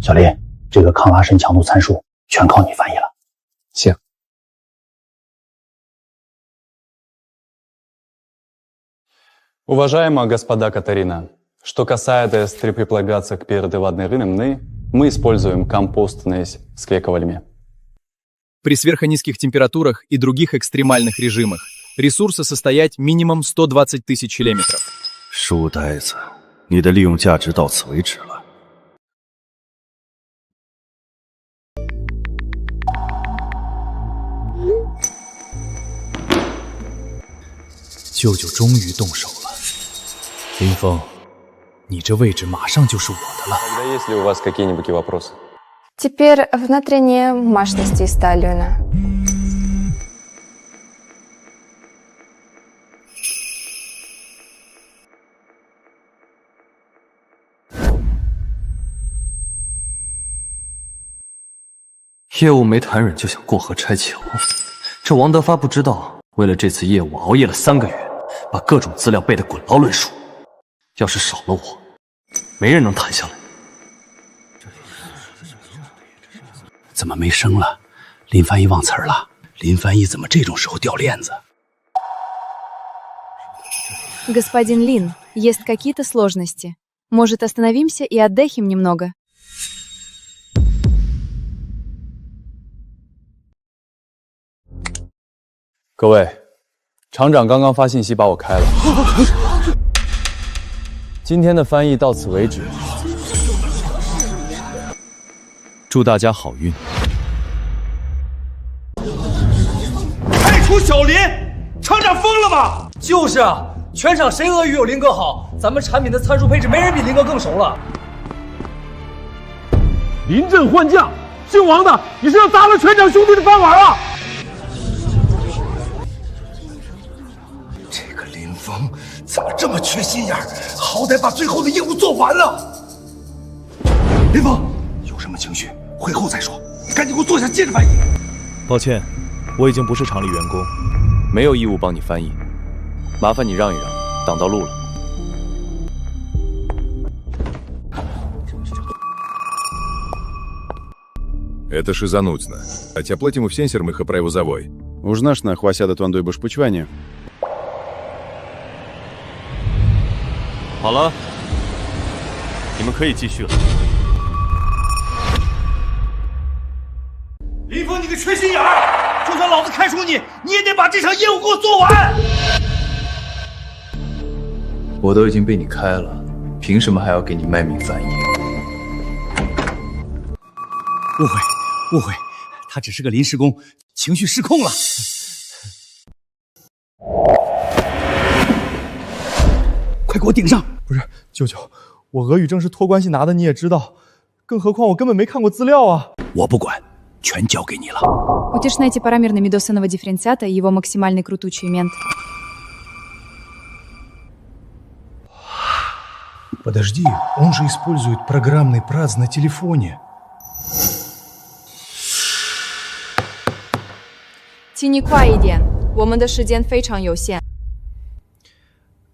小林，这个抗拉伸强度参数全靠你翻译了。行。Уважаемая господа Катарина, что касается прилагаться к передаванным, мы используем компостные склейковальме. При сверхнизких температурах и других экстремальных режимах ресурсы состоять минимум 120 тысяч километров. 书呆子，你的利用价值到此为止了。舅舅终于动手了，林峰，你这位置马上就是我的了。Тогда есть ли у вас какие-нибудь вопросы? Теперь внутренние мощности сталина. «业务没谈拢就想过河拆桥，这王德发不知道，为了这次业务熬夜了3个月，把各种资料背得滚刀论述。要是少了我，没人能谈下来。怎么没声了？林翻译忘词儿了？林翻译怎么这种时候掉链子？ Господин Лин, есть какие-то сложности. Может, остановимся и отдохнем немного? 各位，厂长刚刚发信息把我开了。今天的翻译到此为止，祝大家好运。开除小林，厂长疯了吧？就是啊，全场谁俄语有林哥好？咱们产品的参数配置没人比林哥更熟了。临阵换将，姓王的，你是要砸了全场兄弟的饭碗啊！这个林峰怎么这么缺心眼儿？好歹把最后的业务做完了。林峰，有什么情绪会后再说，赶紧给我坐下接着翻译。抱歉，我已经不是厂里员工，没有义务帮你翻译，麻烦你让一让，挡到路了。 Это шизануться. Хотя платим у всем сермых и правозавой. Уж наш нахвася твандой башпучване. 好了，你们可以继续了。林峰，你个缺心眼儿！就算老子开除你，你也得把这场业务给我做完。我都已经被你开了，凭什么还要给你卖命翻译？误会，他只是个临时工，情绪失控了。快给我顶上！不是，舅舅，我俄语证是托关系拿的，你也知道，更何况我根本没看过资料啊。我不管，全交给你了。Утешняйте параметр медосного дифференциата и его максимальный крутучий мент. Подожди, он же использует программный прац на телефоне. 请你快一点，我们的时间非常有限。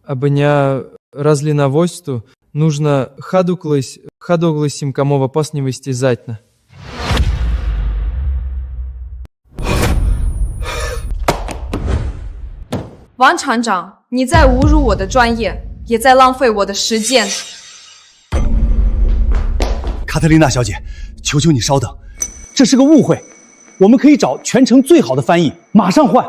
Абыня разлиновосту нужно ходогласим комова паснивости затьно. 王厂长，你在侮辱我的专业，也在浪费我的时间。卡特琳娜小姐，求求你稍等，这是个误会。 我们可以找全程最好的翻译，马上换。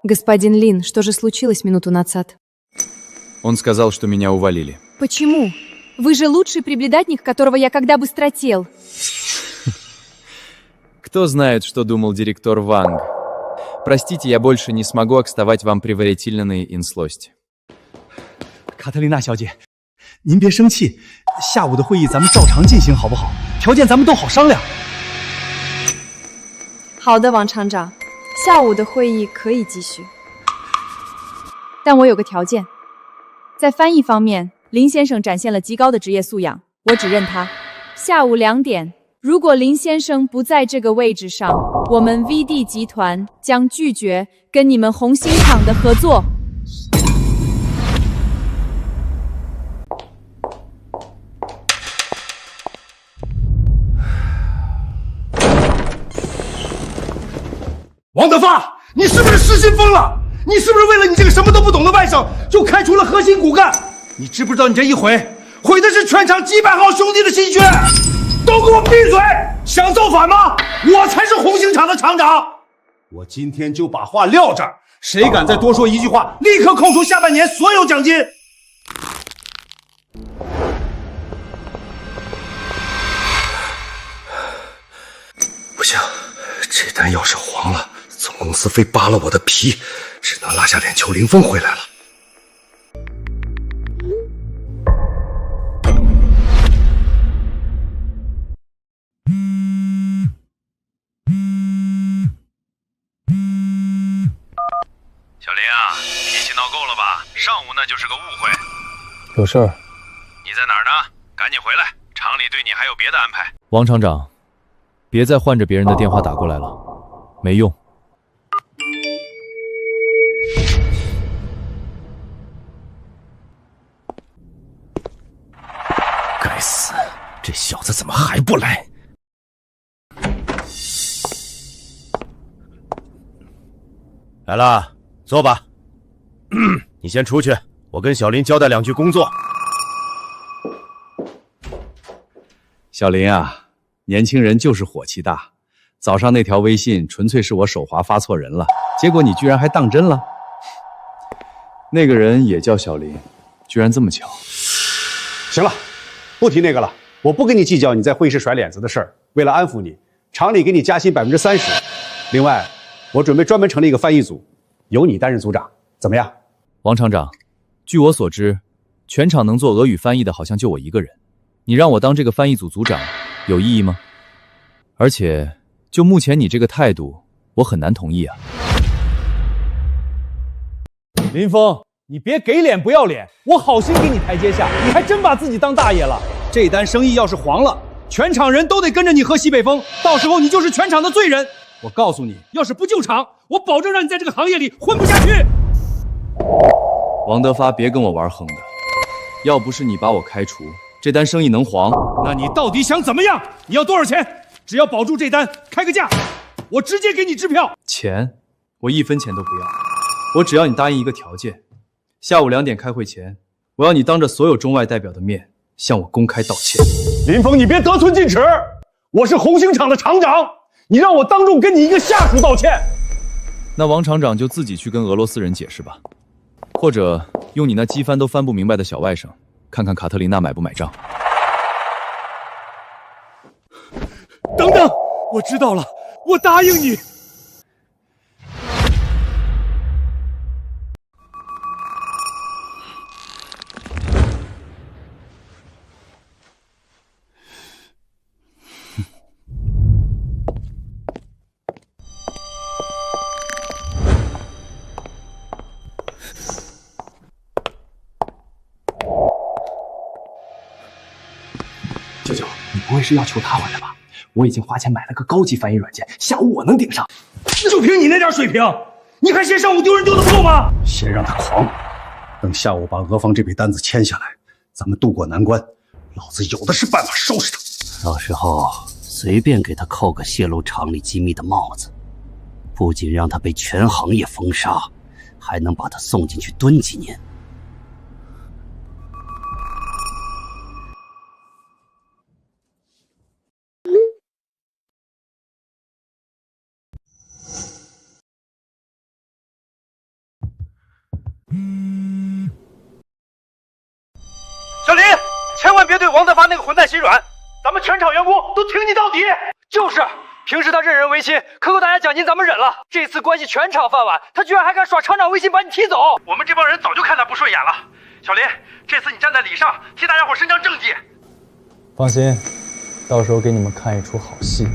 Господин Лин, что же случилось минуту назад? Он сказал, что меня уволили. Почему? Вы же лучший приблюдатник, которого я когда быстротел. Кто знает, что думал директор Ванг. Простите, я больше не смогу окставать вам предварительные инслость. 卡特琳娜小姐，您别生气，下午的会议咱们照常进行好不好？条件咱们都好商量。好的，王厂长，下午的会议可以继续，但我有个条件，在翻译方面，林先生展现了极高的职业素养，我只认他。下午2点。如果林先生不在这个位置上，我们 VD 集团将拒绝跟你们红星厂的合作。王德发，你是不是失心疯了？你是不是为了你这个什么都不懂的外甥，就开除了核心骨干？你知不知道你这一毁的是全场几百号兄弟的心血？都给我闭嘴！想造反吗？我才是红星厂的厂长。我今天就把话撂这儿，谁敢再多说一句话，立刻扣除下半年所有奖金。不行，这单要是黄了，总公司非扒了我的皮，只能拉下脸求林峰回来了。小林啊，脾气闹够了吧？上午那就是个误会。有事儿。你在哪儿呢？赶紧回来，厂里对你还有别的安排。王厂长，别再换着别人的电话打过来了，没用。该死，这小子怎么还不来？来了，坐吧。你先出去，我跟小林交代2句工作。小林啊，年轻人就是火气大。早上那条微信纯粹是我手滑发错人了，结果你居然还当真了。那个人也叫小林，居然这么巧。行了，不提那个了，我不跟你计较你在会议室甩脸子的事儿。为了安抚你，厂里给你加薪30%。另外，我准备专门成立一个翻译组，由你担任组长，怎么样？王厂长，据我所知，全场能做俄语翻译的好像就我一个人。你让我当这个翻译组组长，有意义吗？而且，就目前你这个态度，我很难同意啊。林峰，你别给脸不要脸，我好心给你台阶下，你还真把自己当大爷了。这单生意要是黄了，全场人都得跟着你喝西北风，到时候你就是全场的罪人。我告诉你，要是不救场，我保证让你在这个行业里混不下去。王德发，别跟我玩横的，要不是你把我开除，这单生意能黄？那你到底想怎么样？你要多少钱？只要保住这单，开个价，我直接给你支票。钱，我1分钱都不要，我只要你答应一个条件：下午2点开会前，我要你当着所有中外代表的面向我公开道歉。林峰，你别得寸进尺，我是红星厂的厂长，你让我当众跟你一个下属道歉。那王厂长就自己去跟俄罗斯人解释吧，或者用你那机翻都翻不明白的小外甥，看看卡特琳娜买不买账。等等，我知道了，我答应你。舅舅，你不会是要求他回来吧？我已经花钱买了个高级翻译软件，下午我能顶上。就凭你那点水平，你还嫌上午丢人丢得不够吗？先让他狂，等下午把俄方这笔单子签下来，咱们渡过难关，老子有的是办法收拾他。到时候随便给他扣个泄露厂里机密的帽子，不仅让他被全行业封杀，还能把他送进去蹲几年。小林，千万别对王德发那个混蛋心软，咱们全场员工都挺你到底。就是，平时他任人唯亲，克扣大家奖金咱们忍了，这次关系全场饭碗，他居然还敢耍厂长威信把你踢走。我们这帮人早就看他不顺眼了。小林，这次你站在理上，替大家伙伸张正义。放心，到时候给你们看一出好戏。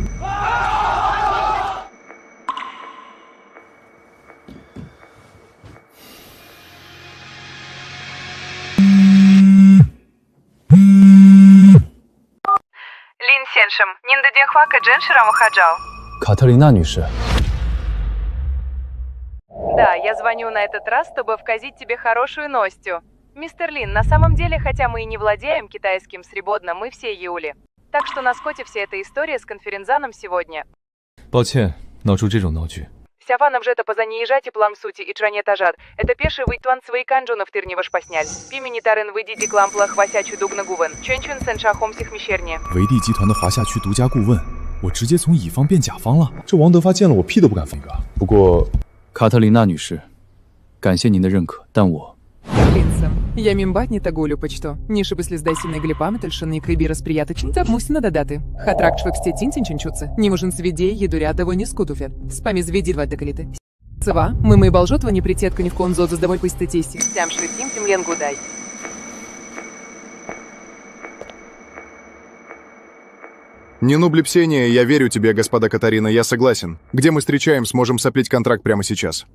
林先生，您的卡特琳娜女士， Да, я звоню на этот раз, чтобы вказить тебе хорошую новостью. Мистер Лин, на самом деле, хотя мы и не владеем китайским сребодно, мы все юли. Так что на скоте вся эта история с конферензаном сегодня. 抱歉，闹出这种闹剧。 Сяфанов же это позаниезжать и плам сути и чране тажат. Это пеший выйтван свои канджуна в тырне вошпасняль. Пимени тарен выйдите клампла хвасячу дугна гувен. Ченчун сен шахом сих мещерне. 维帝集团的华夏区独家顾问，我直接从乙方变甲方了。这王德发见了我屁都不敢放一个。不过，卡特琳娜女士，感谢您的认可，但我 Линсом. Я мімбать не тагулю почто. Ніше би сліздайсі гліпамительшини крибі розприятичин та мусіна додати. Хатрак швексті тінтін чинчуце. Не можен свідей єдуря того не скутуфер. Спамі звіді два декаліти. Сова, мы болжотва не притетка ни в конзо заздавай по статисти. Сям швидким тим ленгудай. Не нублепсение, я верю тебе, господа Катарина, я согласен. Где мы встречаем, сможем соплить контракт прямо сейчас.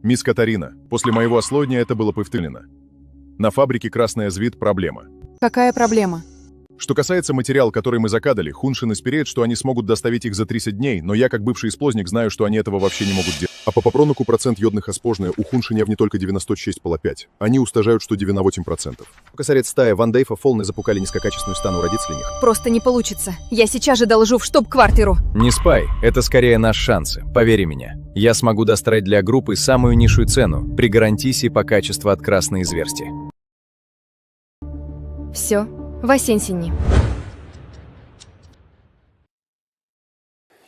Мисс Катарина, после моего ослоения это было повторено. На фабрике «Красная Звит» проблема. Какая проблема? Что касается материала, который мы закадали, Хуншин исперет, что они смогут доставить их за 30 дней, но я, как бывший исплозник, знаю, что они этого вообще не могут делать. А по попроноку процент йодных оспожная у Хуншиня не только 96,5. Они устажают, что 98%. Косарец стая Ван Дейфа волны запукали низкокачественную стану родителей них. Просто не получится. Я сейчас же доложу в штаб-квартиру. Не спай, это скорее наш шанс, поверь мне. Я смогу достать для группы самую низшую цену при гарантии по качеству от красной изверсти. Все, Васенсини.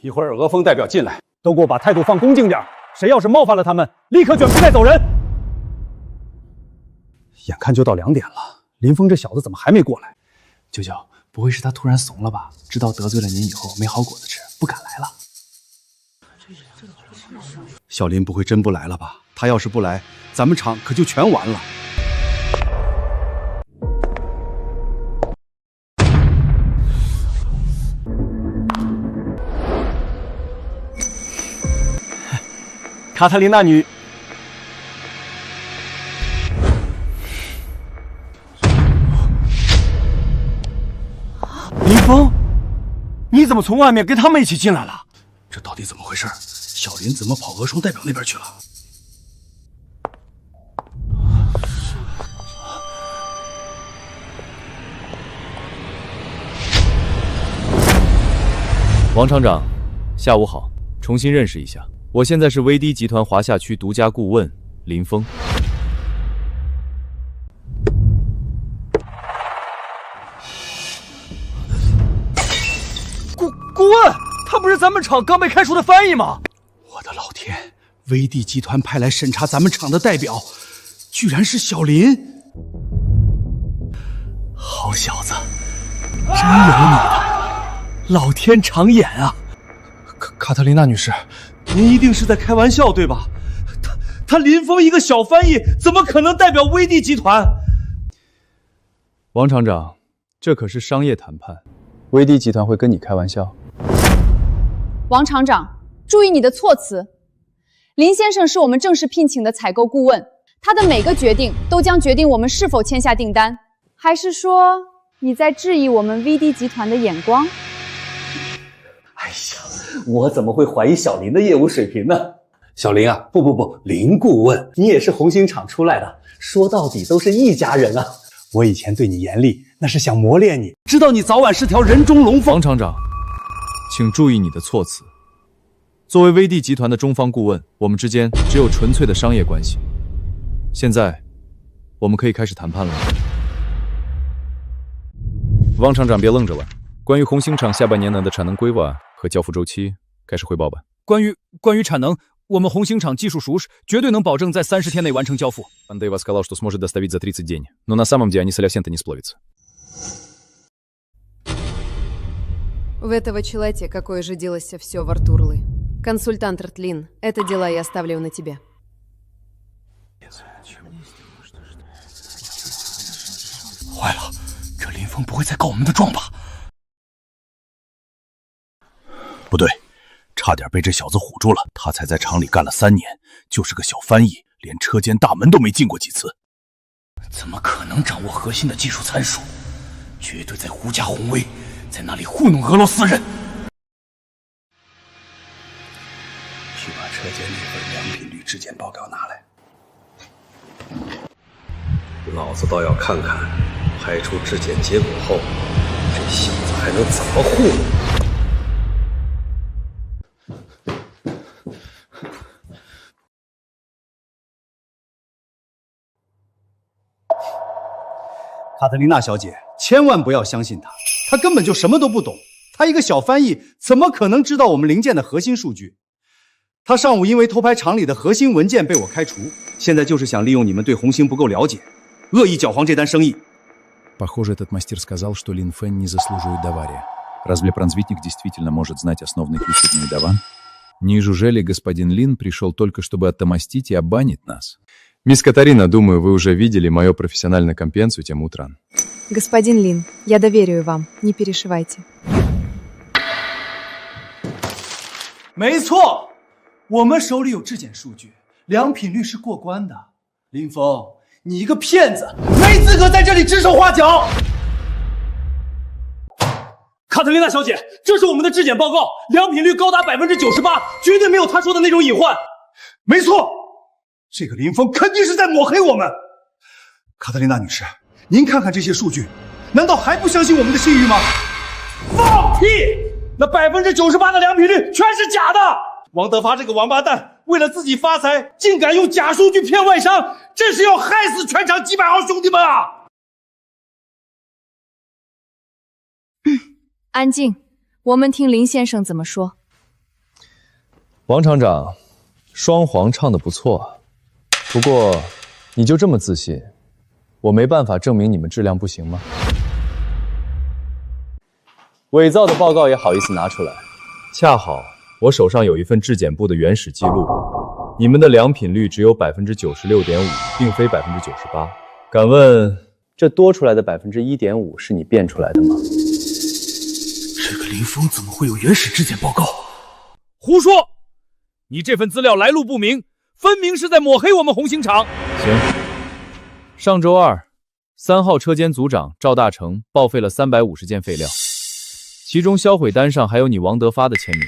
一会儿俄方代表进来，都给我把态度放恭敬点。谁要是冒犯了他们，立刻卷铺盖走人。眼看就到2点了，林峰这小子怎么还没过来？舅舅，不会是他突然怂了吧？知道得罪了您以后没好果子吃，不敢来了。小林不会真不来了吧？他要是不来，咱们厂可就全完了。 卡特琳娜女，林峰，你怎么从外面跟他们一起进来了？这到底怎么回事？小林怎么跑俄双代表那边去了？王厂长，下午好，重新认识一下。 我现在是威迪集团华夏区独家顾问林峰。顾问，他不是咱们厂刚被开除的翻译吗？我的老天！威帝集团派来审查咱们厂的代表，居然是小林！好小子，真有你的！老天长眼啊！卡特琳娜女士。 您一定是在开玩笑，对吧？他林峰一个小翻译，怎么可能代表威帝集团？王厂长，这可是商业谈判，威帝集团会跟你开玩笑？王厂长，注意你的措辞。林先生是我们正式聘请的采购顾问，他的每个决定都将决定我们是否签下订单。还是说你在质疑我们 VD 集团的眼光？哎呀，我怎么会怀疑小林的业务水平呢？小林啊，不，林顾问，你也是红星厂出来的，说到底都是一家人啊。我以前对你严厉，那是想磨练你，知道你早晚是条人中龙凤。王厂长，请注意你的措辞。作为威帝集团的中方顾问，我们之间只有纯粹的商业关系。现在，我们可以开始谈判了。王厂长，别愣着了。关于红星厂下半年的产能规划和交付周期，开始汇报吧。关于产能，我们红星厂技术熟识，绝对能保证在30天内完成交付。Андреева сказал, что сможет доставить за 30 дней, но на самом деле они совсем-то не сплавятся. В этого человека какое же делось все в Артурлы. Консультант Ртлин, это дела я оставлю на тебе. 坏了，这林峰不会再告我们的状吧？不对，差点被这小子唬住了。他才在厂里干了3年，就是个小翻译，连车间大门都没进过几次。怎么可能掌握核心的技术参数？绝对在狐假虎威，在那里糊弄俄罗斯人。去把车间那份良品率质检报告拿来。老子倒要看看，排出质检结果后，这小子还能怎么糊弄？卡特琳娜小姐，千万不要相信他，他根本就什么都不懂。他一个小翻译，怎么可能知道我们零件的核心数据？他上午因为偷拍厂里的核心文件被我开除，现在就是想利用你们对红星不够了解，恶意搅黄这单生意。Похоже, этот мастер сказал, что Лин Фэн не заслуживает доверия. Разве пронзвитник действительно может знать основные ключи в Даван? Неужели господин Лин пришел только, чтобы отомстить и обанить нас? Мисс Катарина, думаю, вы уже видели мою профессиональную компетенцию тем утром. Господин Лин, я доверяю вам, не переживайте. 没错，我们手里有质检数据，良品率是过关的。林峰，你一个骗子，没资格在这里指手画脚。卡特琳娜小姐，这是我们的质检报告，良品率高达98%，绝对没有他说的那种隐患。没错。这个林峰肯定是在抹黑我们。卡特琳娜女士，您看看这些数据，难道还不相信我们的信誉吗？放屁！那98%的良品率全是假的！王德发这个王八蛋，为了自己发财，竟敢用假数据骗外商，这是要害死全场几百号兄弟们啊！安静，我们听林先生怎么说。王厂长，双簧唱得不错。不过，你就这么自信，我没办法证明你们质量不行吗？伪造的报告也好意思拿出来？恰好我手上有一份质检部的原始记录，你们的良品率只有96.5%，并非98%。敢问，这多出来的1.5%是你变出来的吗？这个林峰怎么会有原始质检报告？胡说！你这份资料来路不明。分明是在抹黑我们红星厂。行，上周二，3号车间组长赵大成报废了350件废料，其中销毁单上还有你王德发的签名。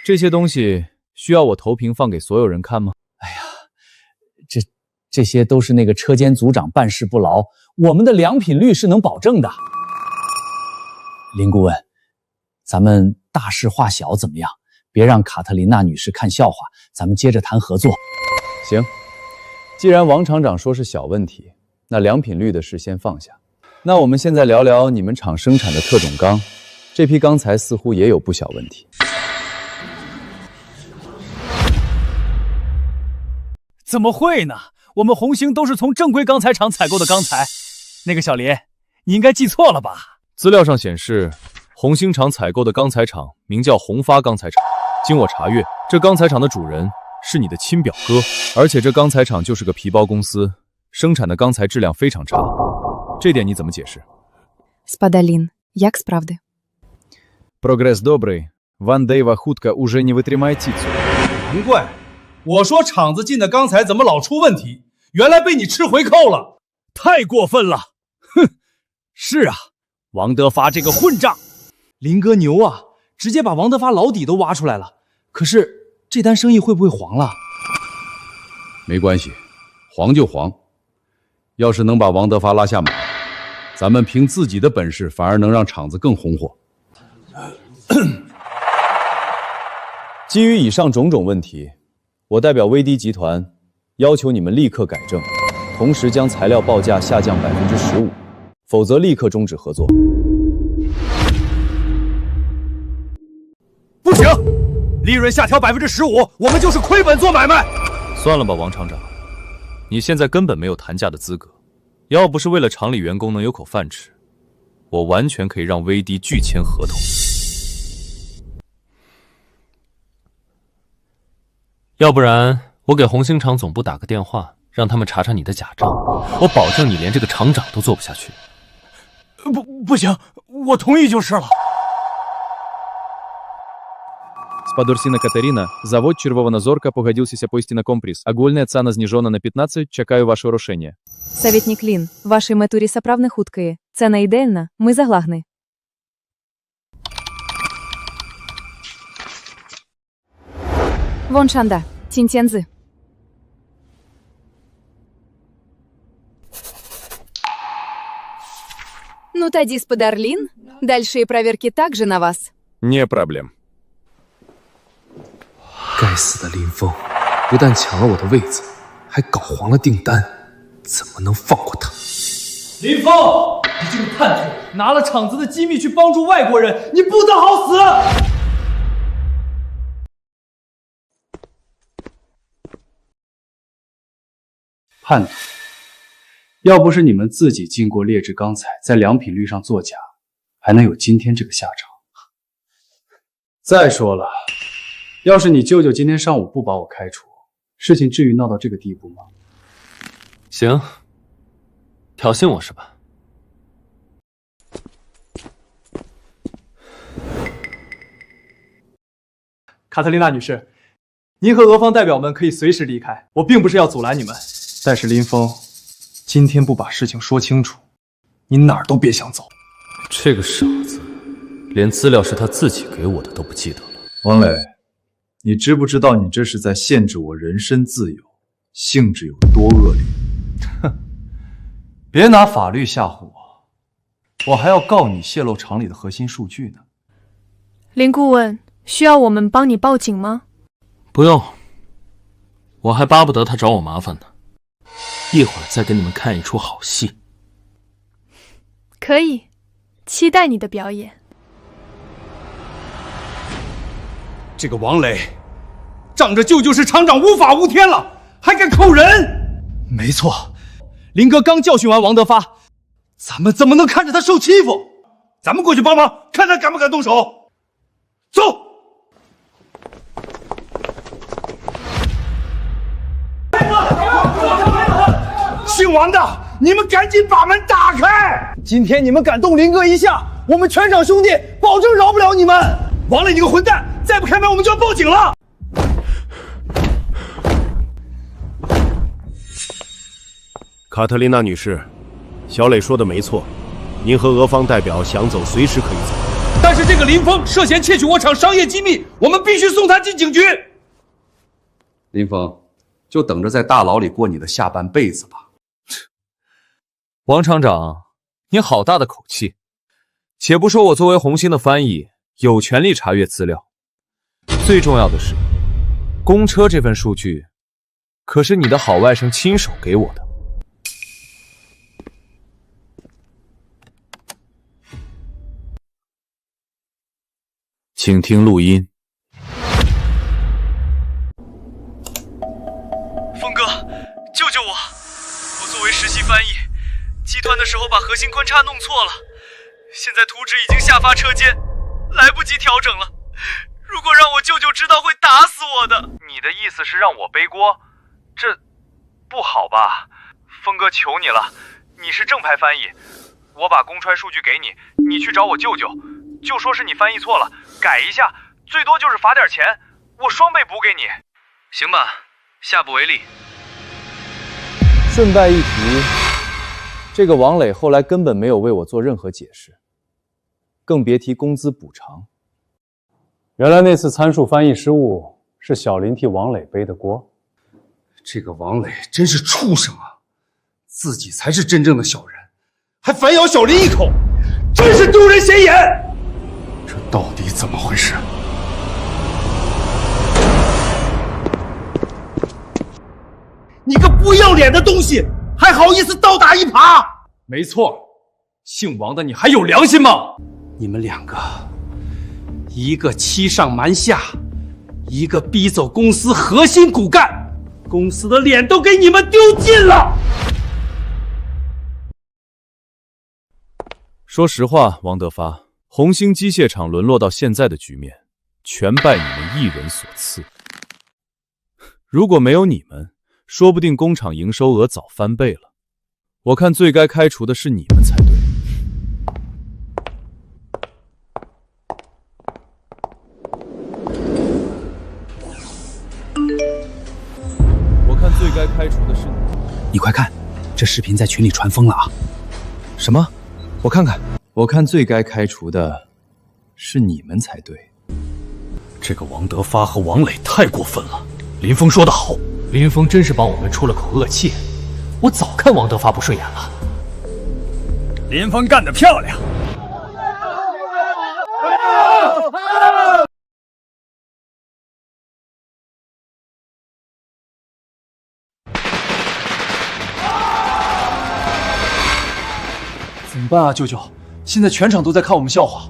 这些东西需要我投屏放给所有人看吗？哎呀，这些都是那个车间组长办事不牢，我们的良品率是能保证的。林顾问，咱们大事化小怎么样？别让卡特琳娜女士看笑话，咱们接着谈合作。行，既然王厂长说是小问题，那良品率的事先放下。那我们现在聊聊你们厂生产的特种钢，这批钢材似乎也有不小问题。怎么会呢？我们红星都是从正规钢材厂采购的钢材。那个小林，你应该记错了吧？资料上显示，红星厂采购的钢材厂名叫宏发钢材厂。经我查阅，这钢材厂的主人是你的亲表哥，而且这钢材厂就是个皮包公司，生产的钢材质量非常差。这点你怎么解释 Spadalin, як справді? Прогресс добрый, Ван Дейва хутка уже не вытримает птицу. 难怪我说厂子进的钢材怎么老出问题，原来被你吃回扣了，太过分了！哼，是啊，王德发这个混账，林哥牛啊！直接把王德发老底都挖出来了，可是这单生意会不会黄了？没关系，黄就黄。要是能把王德发拉下马，咱们凭自己的本事，反而能让厂子更红火。基于以上种种问题，我代表威迪集团要求你们立刻改正，同时将材料报价下降15%，否则立刻终止合作。不行，利润下调15%，我们就是亏本做买卖。算了吧，王厂长，你现在根本没有谈价的资格。要不是为了厂里员工能有口饭吃，我完全可以让威迪拒签合同。要不然，我给红星厂总部打个电话，让他们查查你的假账。我保证你连这个厂长都做不下去。不行，我同意就是了。Спадорсіна Катерина, завод Червона Зорка погодився поїсти на компрес. Агульна ціна знижена на 15, чекаю вашого рішення. Советник Лін, ваші метурі справді хуткі. Ціна ідеальна, ми заглагни. Вон Шанда, Тинтензы. Ну, тоді, сподар Лін, дальшие проверки также на вас. Не проблем。该死的林峰，不但抢了我的位子，还搞黄了订单，怎么能放过他？林峰，你这个叛徒，拿了厂子的机密去帮助外国人，你不得好死！叛徒，要不是你们自己经过劣质钢材，在良品率上作假，还能有今天这个下场。再说了，要是你舅舅今天上午不把我开除，事情至于闹到这个地步吗？行，挑衅我是吧？卡特琳娜女士，您和俄方代表们可以随时离开，我并不是要阻拦你们。但是林峰，今天不把事情说清楚，你哪儿都别想走。这个傻子，连资料是他自己给我的都不记得了。王磊，你知不知道你这是在限制我人身自由，性质有多恶劣？哼，别拿法律吓唬我，我还要告你泄露厂里的核心数据呢。林顾问，需要我们帮你报警吗？不用，我还巴不得他找我麻烦呢。一会儿再给你们看一出好戏。可以，期待你的表演。这个王磊，仗着舅舅是厂长无法无天了，还敢扣人！没错，林哥刚教训完王德发，咱们怎么能看着他受欺负？咱们过去帮忙，看他敢不敢动手。走！姓王的，你们赶紧把门打开！今天你们敢动林哥一下，我们全场兄弟保证饶不了你们！王磊，你个混蛋！再不开门，我们就要报警了！卡特琳娜女士，小磊说的没错，您和俄方代表想走随时可以走。但是这个林峰涉嫌窃取我厂商业机密，我们必须送他进警局。林峰，就等着在大牢里过你的下半辈子吧。王厂长，你好大的口气！且不说我作为红星的翻译，有权利查阅资料，最重要的是，公车这份数据，可是你的好外甥亲手给我的。请听录音。峰哥，救救我！我作为实习翻译，集团的时候把核心观察弄错了，现在图纸已经下发车间，来不及调整了。如果让我舅舅知道，会打死我的。你的意思是让我背锅？这不好吧？峰哥，求你了，你是正牌翻译，我把公揣数据给你，你去找我舅舅，就说是你翻译错了，改一下，最多就是罚点钱，我双倍补给你，行吧？下不为例。顺带一提，这个王磊后来根本没有为我做任何解释，更别提工资补偿。原来那次参数翻译失误是小林替王磊背的锅。这个王磊真是畜生啊！自己才是真正的小人，还反咬小林一口，真是丢人现眼！这到底怎么回事？你个不要脸的东西，还好意思倒打一耙！没错，姓王的你还有良心吗？你们两个，一个欺上瞒下，一个逼走公司核心骨干，公司的脸都给你们丢尽了！说实话，王德发，红星机械厂沦落到现在的局面，全拜你们一人所赐。如果没有你们，说不定工厂营收额早翻倍了。我看最该开除的是你们才对。该开除的是你。你快看，这视频在群里传疯了啊！什么？我看看。我看最该开除的是你们才对。这个王德发和王磊太过分了。林峰说得好，林峰真是帮我们出了口恶气。我早看王德发不顺眼了。林峰干得漂亮！怎么办啊，舅舅？现在全场都在看我们笑话。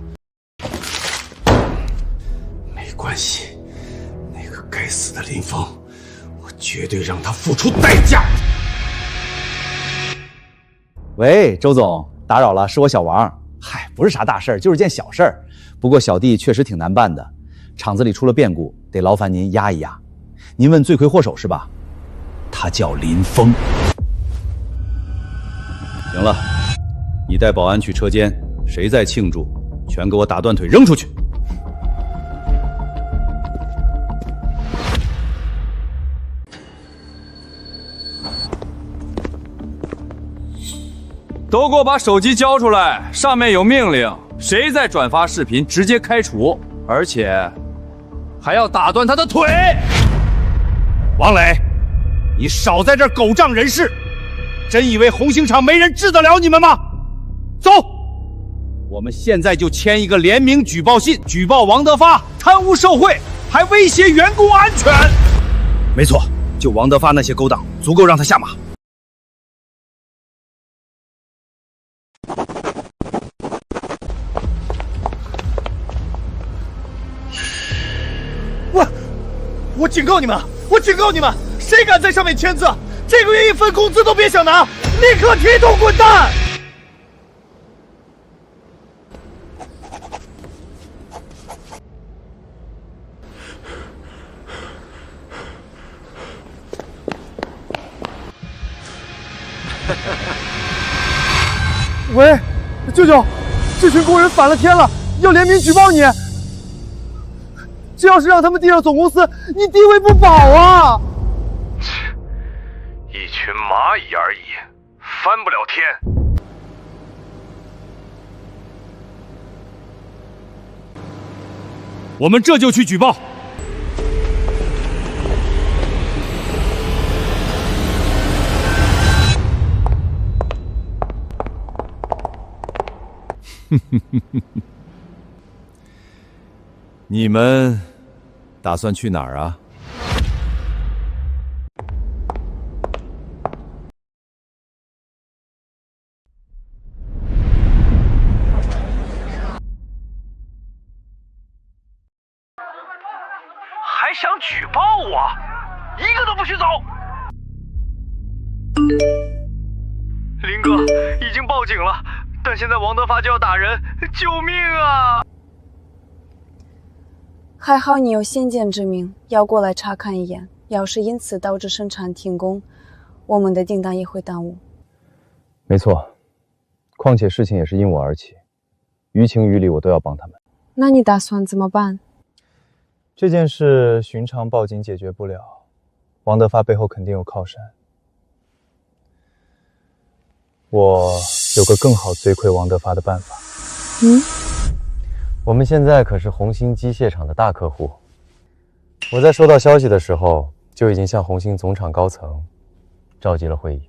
没关系，那个该死的林峰，我绝对让他付出代价。喂，周总，打扰了，是我小王。嗨，不是啥大事儿，就是件小事儿。不过小弟确实挺难办的，厂子里出了变故，得劳烦您压一压。您问罪魁祸首是吧？他叫林峰。行了，你带保安去车间，谁在庆祝，全给我打断腿扔出去。都给我把手机交出来！上面有命令，谁再转发视频，直接开除，而且还要打断他的腿。王磊，你少在这儿狗仗人势，真以为红星厂没人治得了你们吗？走，我们现在就签一个联名举报信，举报王德发贪污受贿，还威胁员工安全。没错，就王德发那些勾当，足够让他下马。我警告你们！我警告你们！谁敢在上面签字，这个月一分工资都别想拿，立刻铁桶滚蛋！喂，舅舅，这群工人反了天了，要联名举报你。这要是让他们递上总公司，你地位不保啊！一群蚂蚁而已，翻不了天。我们这就去举报。你们打算去哪儿啊？还想举报我？一个都不许走！林哥，已经报警了，但现在王德发就要打人，救命啊！还好你有先见之明，要过来查看一眼。要是因此导致生产停工，我们的订单也会耽误。没错，况且事情也是因我而起，于情于理我都要帮他们。那你打算怎么办？这件事寻常报警解决不了，王德发背后肯定有靠山。我有个更好追馈王德发的办法。我们现在可是红星机械厂的大客户，我在收到消息的时候就已经向红星总厂高层召集了会议。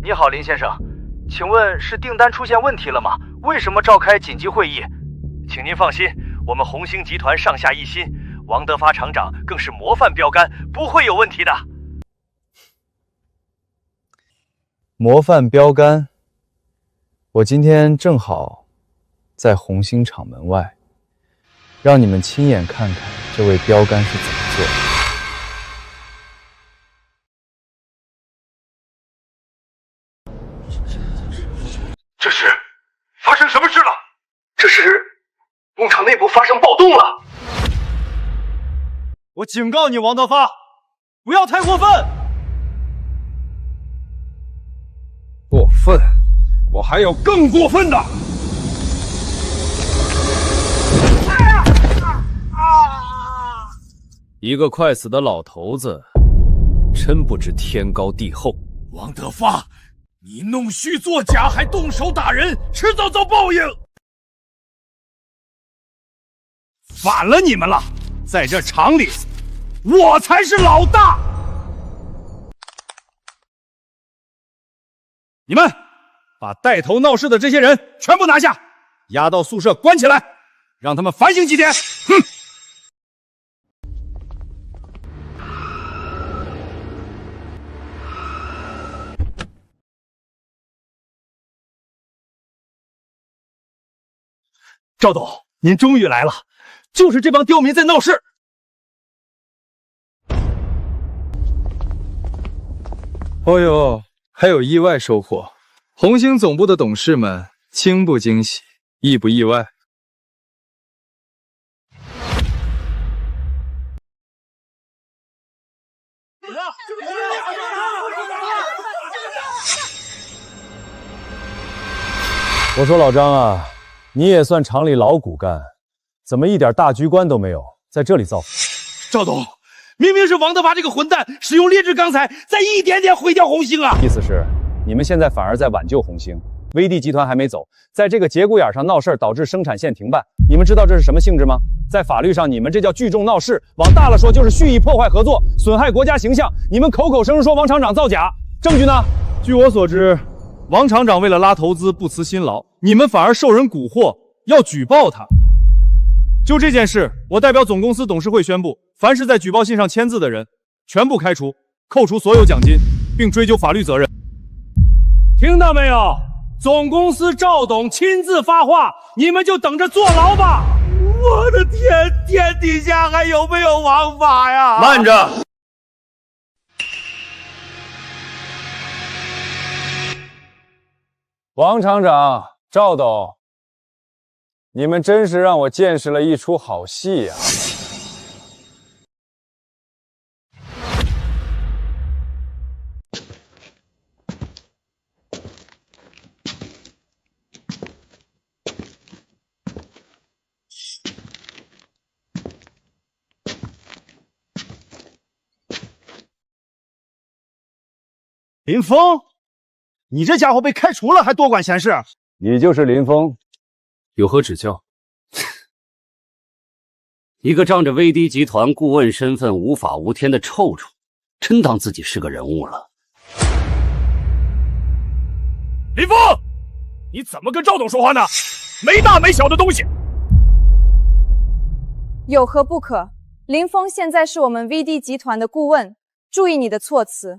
你好，林先生，请问是订单出现问题了吗？为什么召开紧急会议？请您放心，我们红星集团上下一心，王德发厂长更是模范标杆，不会有问题的。模范标杆。我今天正好在红星厂门外，让你们亲眼看看这位标杆是怎么做的。这是发生什么事了？这是工厂内部发生暴动了！我警告你，王德发，不要太过分！过分？我还有更过分的！一个快死的老头子，真不知天高地厚。王德发，你弄虚作假，还动手打人，迟早遭报应。反了你们了！在这厂里，我才是老大。你们把带头闹事的这些人全部拿下，押到宿舍关起来，让他们反省几天。哼！赵董，您终于来了，就是这帮刁民在闹事。哦呦，还有意外收获！红星总部的董事们惊不惊喜，意不意外？我说老张啊，你也算厂里老骨干，怎么一点大局观都没有，在这里造反？赵董，明明是王德发这个混蛋使用劣质钢材，在一点点毁掉红星啊！意思是，你们现在反而在挽救红星，威帝集团还没走，在这个节骨眼上闹事，导致生产线停办。你们知道这是什么性质吗？在法律上，你们这叫聚众闹事，往大了说就是蓄意破坏合作，损害国家形象。你们口口声声说王厂长造假，证据呢？据我所知，王厂长为了拉投资不辞辛劳，你们反而受人蛊惑，要举报他。就这件事，我代表总公司董事会宣布，凡是在举报信上签字的人，全部开除，扣除所有奖金，并追究法律责任。听到没有？总公司赵董亲自发话，你们就等着坐牢吧！我的天，天底下还有没有王法呀？慢着！王厂长、赵董，你们真是让我见识了一出好戏呀！林峰，你这家伙被开除了，还多管闲事？你就是林峰，有何指教？一个仗着威迪集团顾问身份无法无天的臭虫，真当自己是个人物了？林峰，你怎么跟赵董说话呢？没大没小的东西！有何不可？林峰现在是我们 VD 集团的顾问，注意你的措辞。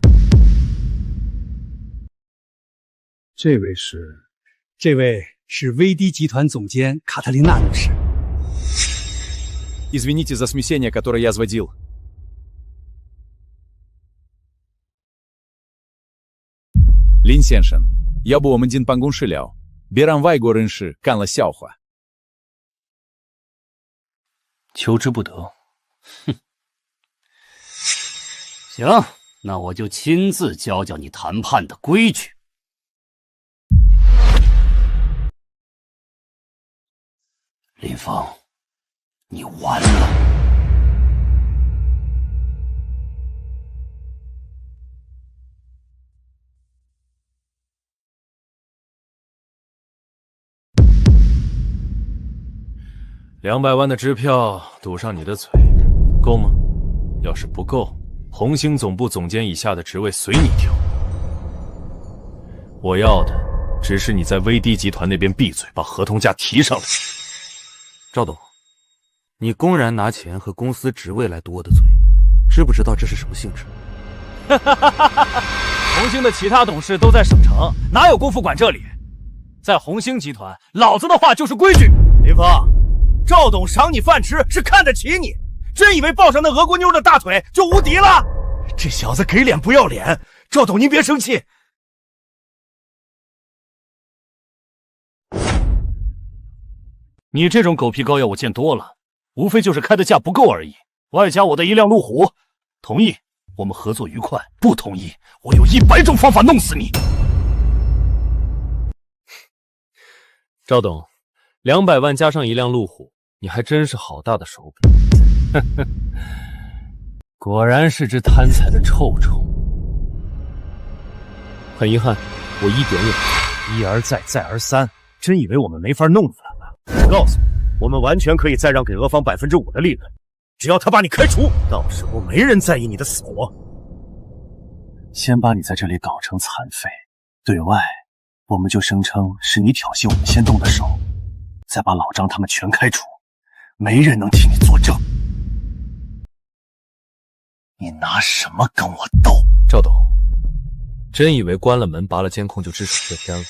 这位是 VD 集团总监卡特琳娜女士。Извините за смятение, которое я сводил. 林先生，要不我们进办公室聊？别让外国人士干了笑话。求之不得。哼。行，那我就亲自教教你谈判的规矩。林峰，你完了！200万的支票堵上你的嘴，够吗？要是不够，红星总部总监以下的职位随你挑。我要的只是你在威迪集团那边闭嘴，把合同价提上来。赵董，你公然拿钱和公司职位来堵我的嘴，知不知道这是什么性质？红星的其他董事都在省城，哪有功夫管这里？在红星集团，老子的话就是规矩。林峰，赵董赏你饭吃是看得起你，真以为抱上那俄国妞的大腿就无敌了？这小子给脸不要脸，赵董您别生气。你这种狗皮膏药我见多了，无非就是开的价不够而已，外加我的一辆路虎。同意，我们合作愉快；不同意，我有100种方法弄死你。赵董，200万加上一辆路虎，你还真是好大的手笔。果然是只贪财的臭虫。很遗憾，我一点也不一而再，再而三，真以为我们没法弄死他吗？我告诉你，我们完全可以再让给俄方5%的利润，只要他把你开除，到时候没人在意你的死活。先把你在这里搞成残废，对外我们就声称是你挑衅我们先动的手，再把老张他们全开除，没人能替你作证。你拿什么跟我斗？赵董，真以为关了门拔了监控就只手遮天了？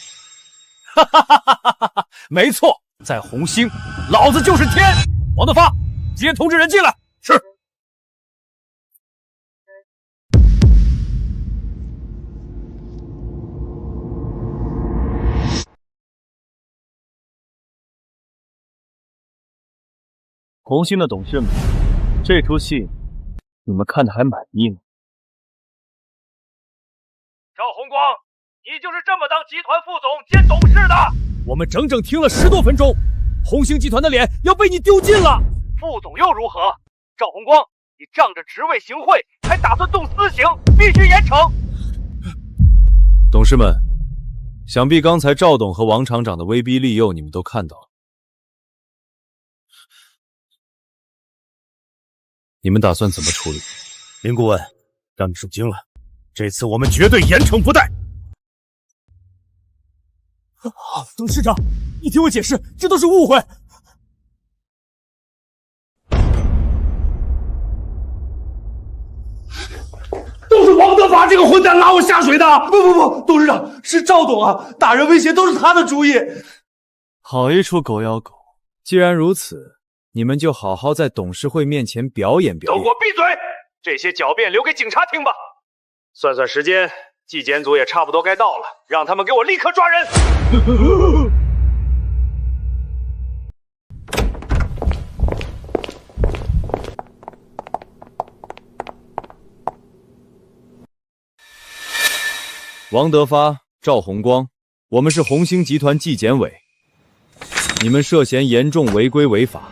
哈哈哈哈哈哈！没错，在红星，老子就是天。王德发，接通知人进来。是。红星的董事们，这出戏你们看得还满意吗？赵红光，你就是这么当集团副总兼董事的？我们整整听了10多分钟，红星集团的脸要被你丢尽了。副总又如何？赵红光，你仗着职位行贿，还打算动私刑，必须严惩。董事们，想必刚才赵董和王厂长的威逼利诱你们都看到了。你们打算怎么处理？林顾问，让你受惊了，这次我们绝对严惩不贷。董事长，你听我解释，这都是误会。都是王德发这个混蛋拉我下水的！不，董事长，是赵董啊，打人威胁都是他的主意。好一出狗咬狗！既然如此，你们就好好在董事会面前表演表演。都给我闭嘴！这些狡辩留给警察听吧。算算时间，纪检组也差不多该到了，让他们给我立刻抓人。王德发、赵红光，我们是红星集团纪检委，你们涉嫌严重违规违法，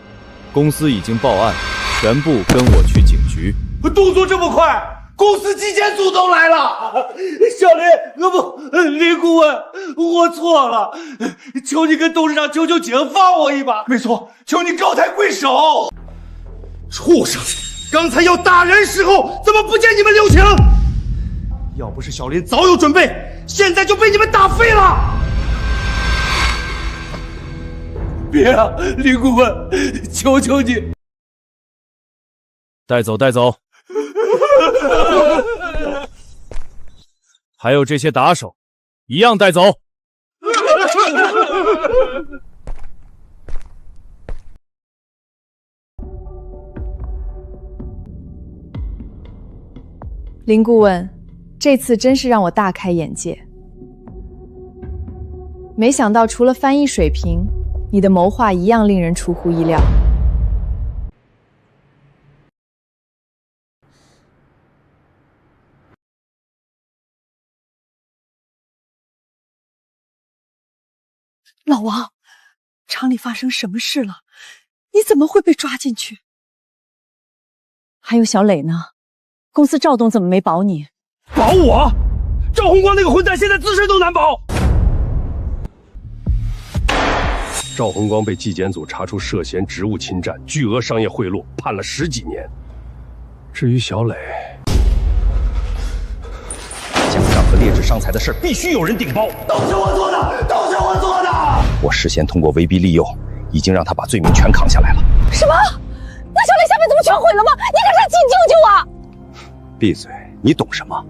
公司已经报案，全部跟我去警局。动作这么快，公司纪检组都来了。小林，林顾问，我错了，求你跟董事长求求情，放我一把。没错，求你高抬贵手。畜生，刚才要打人时候怎么不见你们留情？要不是小林早有准备，现在就被你们打飞了。别啊，林顾问，求求你，带走，带走。还有这些打手，一样带走。林顾问，这次真是让我大开眼界。没想到除了翻译水平，你的谋划一样令人出乎意料。老王，厂里发生什么事了？你怎么会被抓进去？还有小磊呢？公司赵董怎么没保你？保我？赵红光那个混蛋现在自身都难保。赵红光被纪检组查出涉嫌职务侵占、巨额商业贿赂，判了10几年。至于小磊，蒋尚和劣质伤财的事必须有人顶包，都是我做的，都是我做的。我事先通过威逼利诱，已经让他把罪名全扛下来了。什么？那小磊下面怎么全毁了吗？你可赶紧救救我！闭嘴！你懂什么？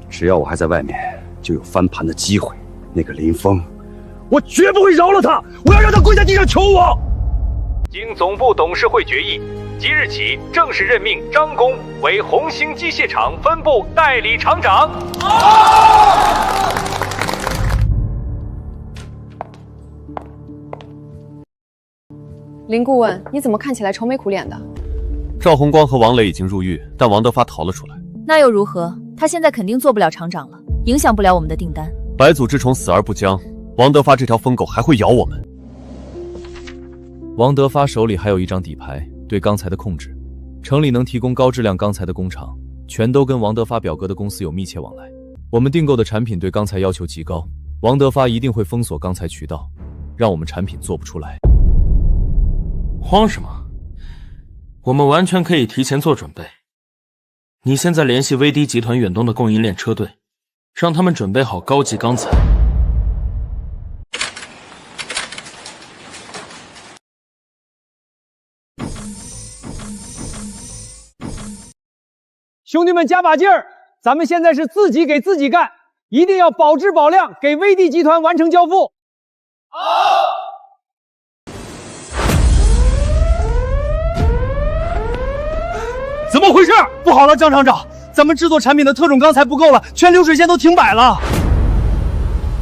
只要我还在外面，就有翻盘的机会。那个林峰，我绝不会饶了他！我要让他跪在地上求我！经总部董事会决议，即日起正式任命张工为红星机械厂分部代理厂长。林顾问，你怎么看起来愁眉苦脸的？赵红光和王磊已经入狱，但王德发逃了出来。那又如何？他现在肯定做不了厂长了，影响不了我们的订单。白祖之虫死而不僵，王德发这条疯狗还会咬我们。王德发手里还有一张底牌，对刚才的控制，城里能提供高质量钢材的工厂，全都跟王德发表哥的公司有密切往来。我们订购的产品对钢材要求极高，王德发一定会封锁钢材渠道，让我们产品做不出来。慌什么？我们完全可以提前做准备。你现在联系威迪集团远东的供应链车队，让他们准备好高级钢材。兄弟们加把劲儿，咱们现在是自己给自己干，一定要保质保量，给威迪集团完成交付。怎么回事？不好了，张厂长，咱们制作产品的特种钢材不够了，全流水线都停摆了。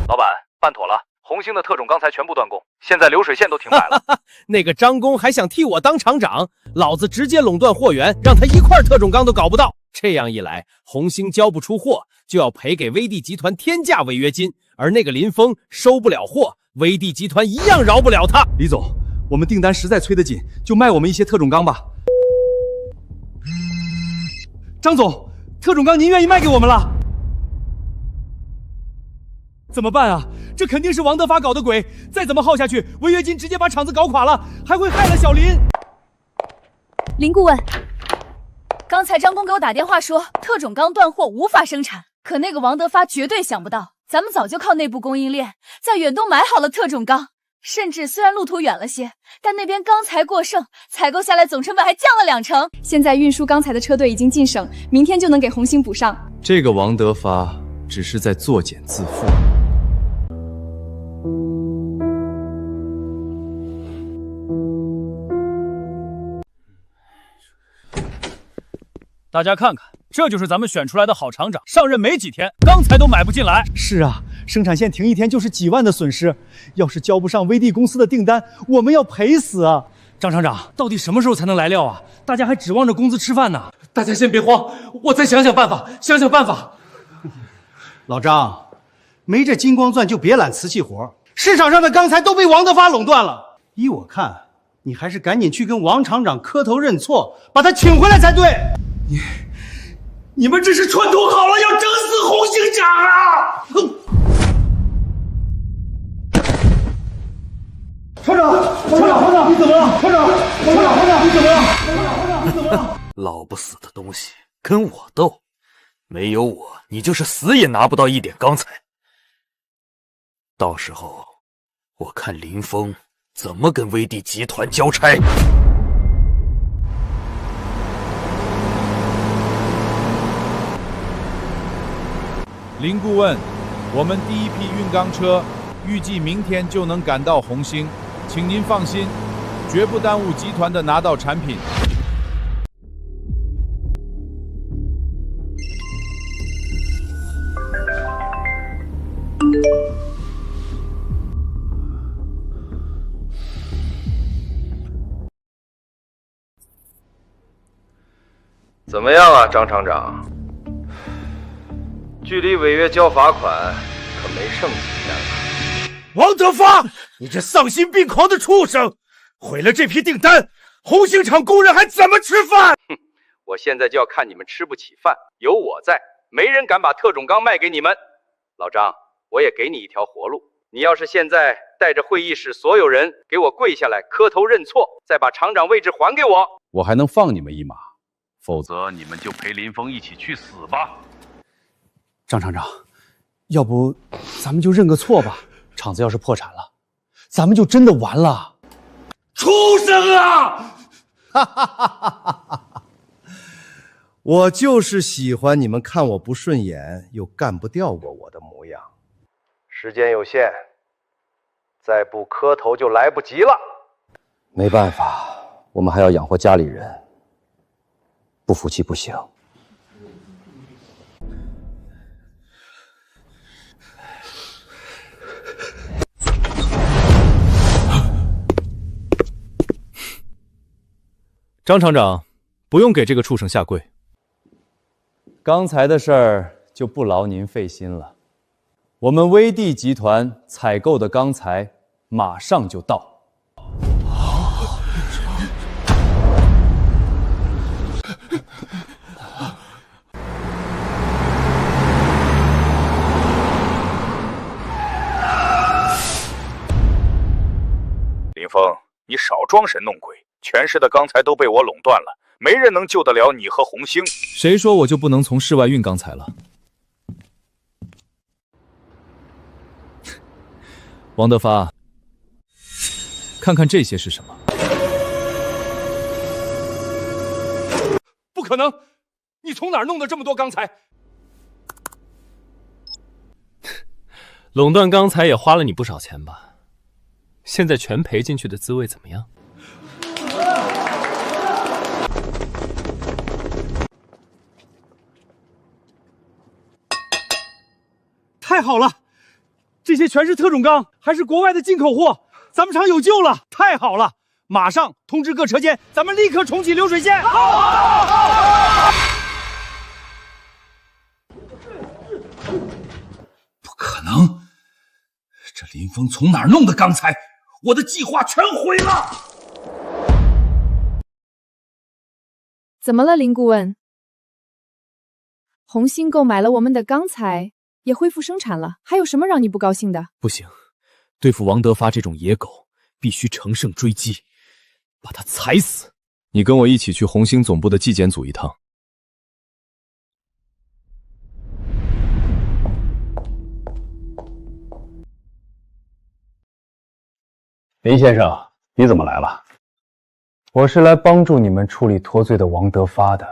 老板，办妥了，红星的特种钢材全部断供，现在流水线都停摆了。那个张工还想替我当厂长，老子直接垄断货源，让他一块特种钢都搞不到。这样一来，红星交不出货，就要赔给威帝集团天价违约金，而那个林峰收不了货，威帝集团一样饶不了他。李总，我们订单实在催得紧，就卖我们一些特种钢吧。张总，特种钢您愿意卖给我们了？怎么办啊？这肯定是王德发搞的鬼，再怎么耗下去，违约金直接把厂子搞垮了，还会害了小林。林顾问，刚才张工给我打电话说特种钢断货无法生产，可那个王德发绝对想不到，咱们早就靠内部供应链在远东买好了特种钢，甚至虽然路途远了些，但那边钢材过剩，采购下来总成本还降了20%。现在运输钢材的车队已经进省，明天就能给红星补上。这个王德发只是在作茧自缚。大家看看，这就是咱们选出来的好厂长，上任没几天，钢材都买不进来。是啊，生产线停一天就是几万的损失，要是交不上威帝公司的订单，我们要赔死啊！张厂长，到底什么时候才能来料啊？大家还指望着工资吃饭呢。大家先别慌，我再想想办法。老张，没这金光钻就别揽瓷器活，市场上的钢材都被王德发垄断了。依我看，你还是赶紧去跟王厂长磕头认错，把他请回来才对。你们这是串通好了要整死洪行长啊！厂长，你怎么了？厂长，你怎么了？老不死的东西，跟我斗，没有我，你就是死也拿不到一点钢材。到时候，我看林峰怎么跟威帝集团交差。林顾问，我们第一批运钢车预计明天就能赶到红星，请您放心，绝不耽误集团的拿到产品。怎么样啊，张厂长？距离违约交罚款可没剩几天了。王德发，你这丧心病狂的畜生，毁了这批订单，红星厂工人还怎么吃饭？哼，我现在就要看你们吃不起饭，有我在，没人敢把特种钢卖给你们。老张，我也给你一条活路，你要是现在带着会议室所有人给我跪下来磕头认错，再把厂长位置还给我，我还能放你们一马，否则你们就陪林峰一起去死吧。张厂长，要不咱们就认个错吧？厂子要是破产了，咱们就真的完了。畜生啊！哈哈哈哈哈！我就是喜欢你们看我不顺眼又干不掉过我的模样。时间有限，再不磕头就来不及了。没办法，我们还要养活家里人，不服气不行。张厂长，不用给这个畜生下跪。刚才的事儿就不劳您费心了。我们威帝集团采购的钢材马上就到。装神弄鬼，全市的钢材都被我垄断了，没人能救得了你和红星。谁说我就不能从市外运钢材了？王德发，看看这些是什么？不可能！你从哪儿弄的这么多钢材？垄断钢材也花了你不少钱吧？现在全赔进去的滋味怎么样？太好了，这些全是特种钢，还是国外的进口货，咱们厂有救了！太好了，马上通知各车间，咱们立刻重启流水线。不可能！这林峰从哪儿弄的钢材？我的计划全毁了！怎么了，林顾问？红星购买了我们的钢材，也恢复生产了，还有什么让你不高兴的？不行，对付王德发这种野狗，必须乘胜追击，把他踩死。你跟我一起去红星总部的纪检组一趟。林先生，你怎么来了？我是来帮助你们处理脱罪的王德发的。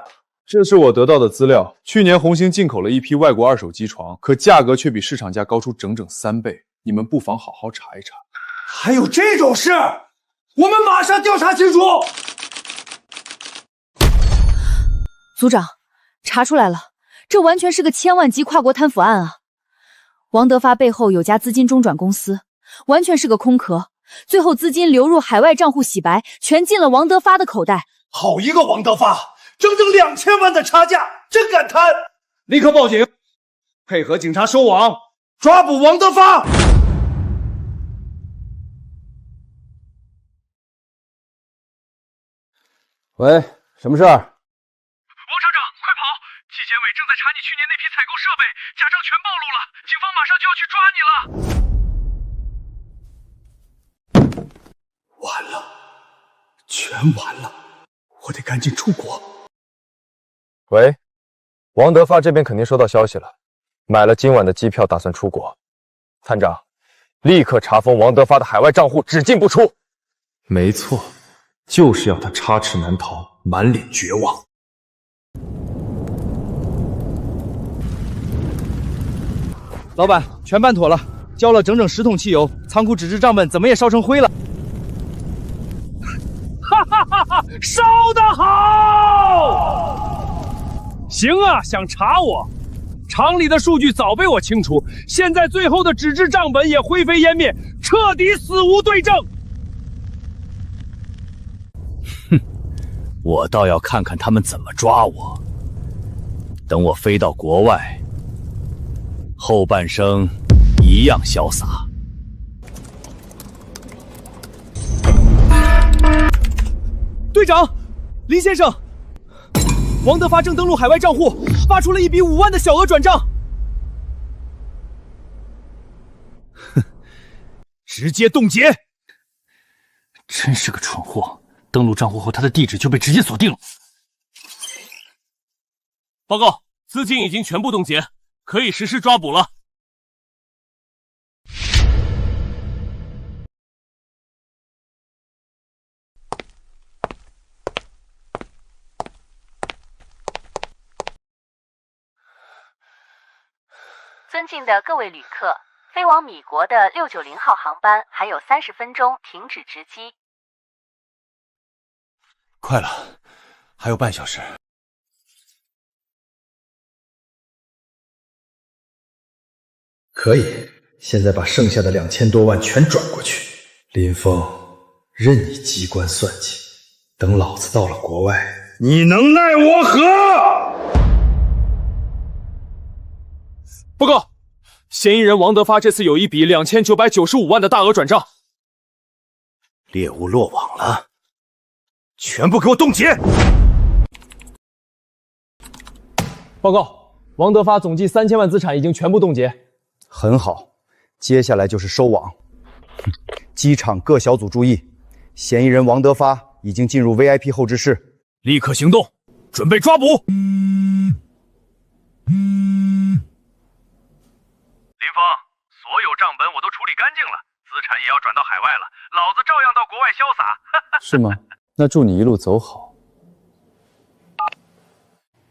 这是我得到的资料，去年红星进口了一批外国二手机床，可价格却比市场价高出整整3倍，你们不妨好好查一查。还有这种事？我们马上调查清楚。组长，查出来了，这完全是个千万级跨国贪腐案啊！王德发背后有家资金中转公司，完全是个空壳，最后资金流入海外账户洗白，全进了王德发的口袋。好一个王德发，整整2000万的差价，真敢贪！立刻报警，配合警察收网，抓捕王德发。喂，什么事儿？王厂长，快跑！纪检委正在查你去年那批采购设备，假账全暴露了，警方马上就要去抓你了。完了，全完了，我得赶紧出国。喂，王德发这边肯定收到消息了，买了今晚的机票，打算出国。参长，立刻查封王德发的海外账户，只进不出。没错，就是要他插翅难逃，满脸绝望。老板，全办妥了，交了整整10桶汽油，仓库纸质账本怎么也烧成灰了。哈哈哈哈！烧得好！行啊，想查我？厂里的数据早被我清除，现在最后的纸质账本也灰飞烟灭，彻底死无对证。哼，我倒要看看他们怎么抓我。等我飞到国外，后半生一样潇洒。队长，林先生，王德发正登录海外账户，发出了一笔5万的小额转账。哼，直接冻结！真是个蠢货，登录账户后他的地址就被直接锁定了。报告，资金已经全部冻结，可以实施抓捕了。尊敬的各位旅客，飞往米国的690号航班还有30分钟停止值机。快了，还有半小时。可以，现在把剩下的2000多万全转过去。林峰，任你机关算计，等老子到了国外，你能奈我何？报告，嫌疑人王德发这次有一笔2995万的大额转账。猎物落网了，全部给我冻结！报告，王德发总计3000万资产已经全部冻结。很好，接下来就是收网。机场各小组注意，嫌疑人王德发已经进入 VIP 候置室，立刻行动，准备抓捕。林峰，所有账本我都处理干净了，资产也要转到海外了，老子照样到国外潇洒。是吗？那祝你一路走好。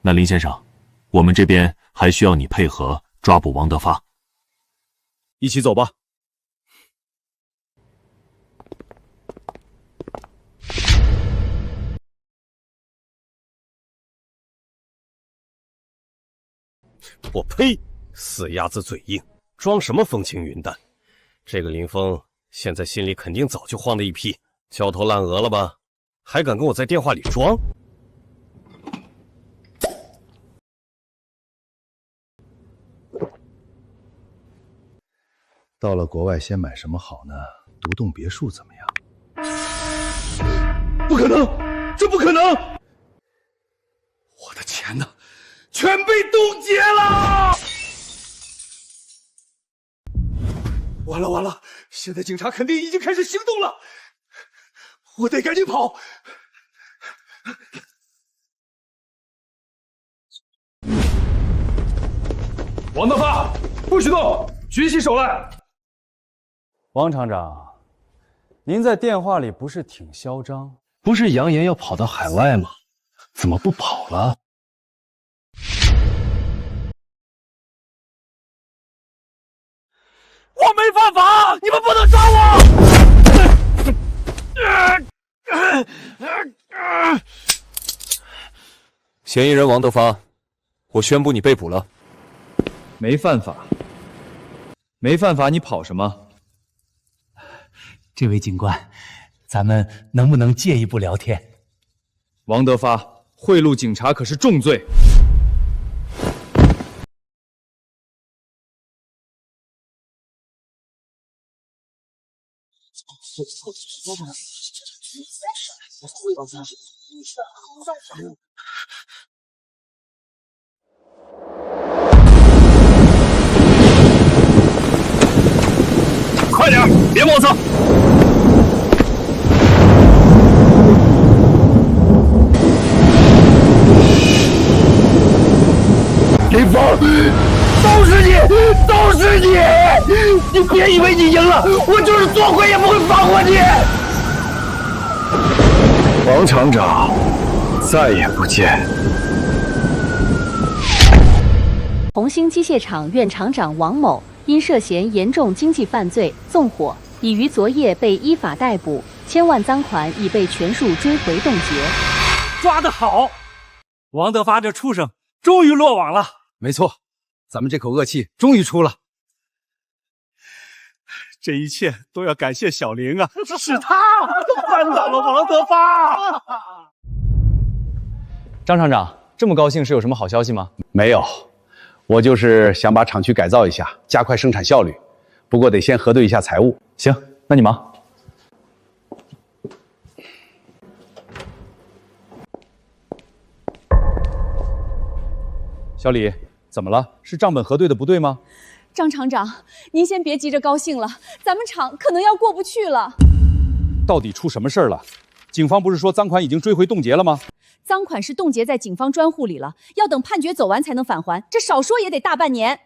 那林先生，我们这边还需要你配合抓捕王德发。一起走吧。我呸！死鸭子嘴硬，装什么风轻云淡？这个林峰现在心里肯定早就慌得一批，焦头烂额了吧？还敢跟我在电话里装？到了国外，先买什么好呢？独栋别墅怎么样？不可能，这不可能！我的钱呢？全被冻结了！完了完了，现在警察肯定已经开始行动了，我得赶紧跑！王德发，不许动，举起手来！王厂长，您在电话里不是挺嚣张？不是扬言要跑到海外吗？怎么不跑了？我没犯法，你们不能抓我！嫌疑人王德发，我宣布你被捕了。没犯法，没犯法，你跑什么？这位警官，咱们能不能借一步聊天？王德发贿赂警察可是重罪。快点，别磨蹭！林峰，都是你，都是你！你别以为你赢了，我就是做鬼也不会放过你！王厂长，再也不见。红星机械厂原厂长王某因涉嫌严重经济犯罪纵火，已于昨夜被依法逮捕，千万赃款已被全数追回冻结。抓得好，王德发这畜生终于落网了。没错，咱们这口恶气终于出了。这一切都要感谢小玲啊！是他扳倒了王德发。张厂长，这么高兴是有什么好消息吗？没有，我就是想把厂区改造一下，加快生产效率。不过得先核对一下财务。行，那你忙。小李，怎么了？是账本核对的不对吗？张厂长，您先别急着高兴了，咱们厂可能要过不去了。到底出什么事儿了？警方不是说赃款已经追回冻结了吗？赃款是冻结在警方专户里了，要等判决走完才能返还，这少说也得大半年。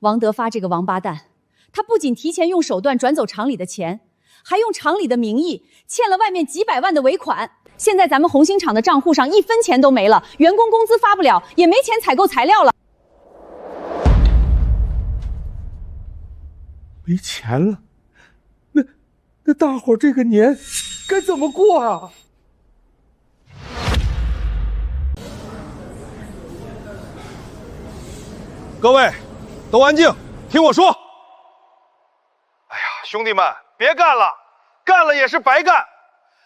王德发这个王八蛋，他不仅提前用手段转走厂里的钱，还用厂里的名义欠了外面几百万的尾款。现在咱们红星厂的账户上1分钱都没了，员工工资发不了，也没钱采购材料了。没钱了，那大伙儿这个年该怎么过啊？各位，都安静，听我说。哎呀，兄弟们，别干了，干了也是白干，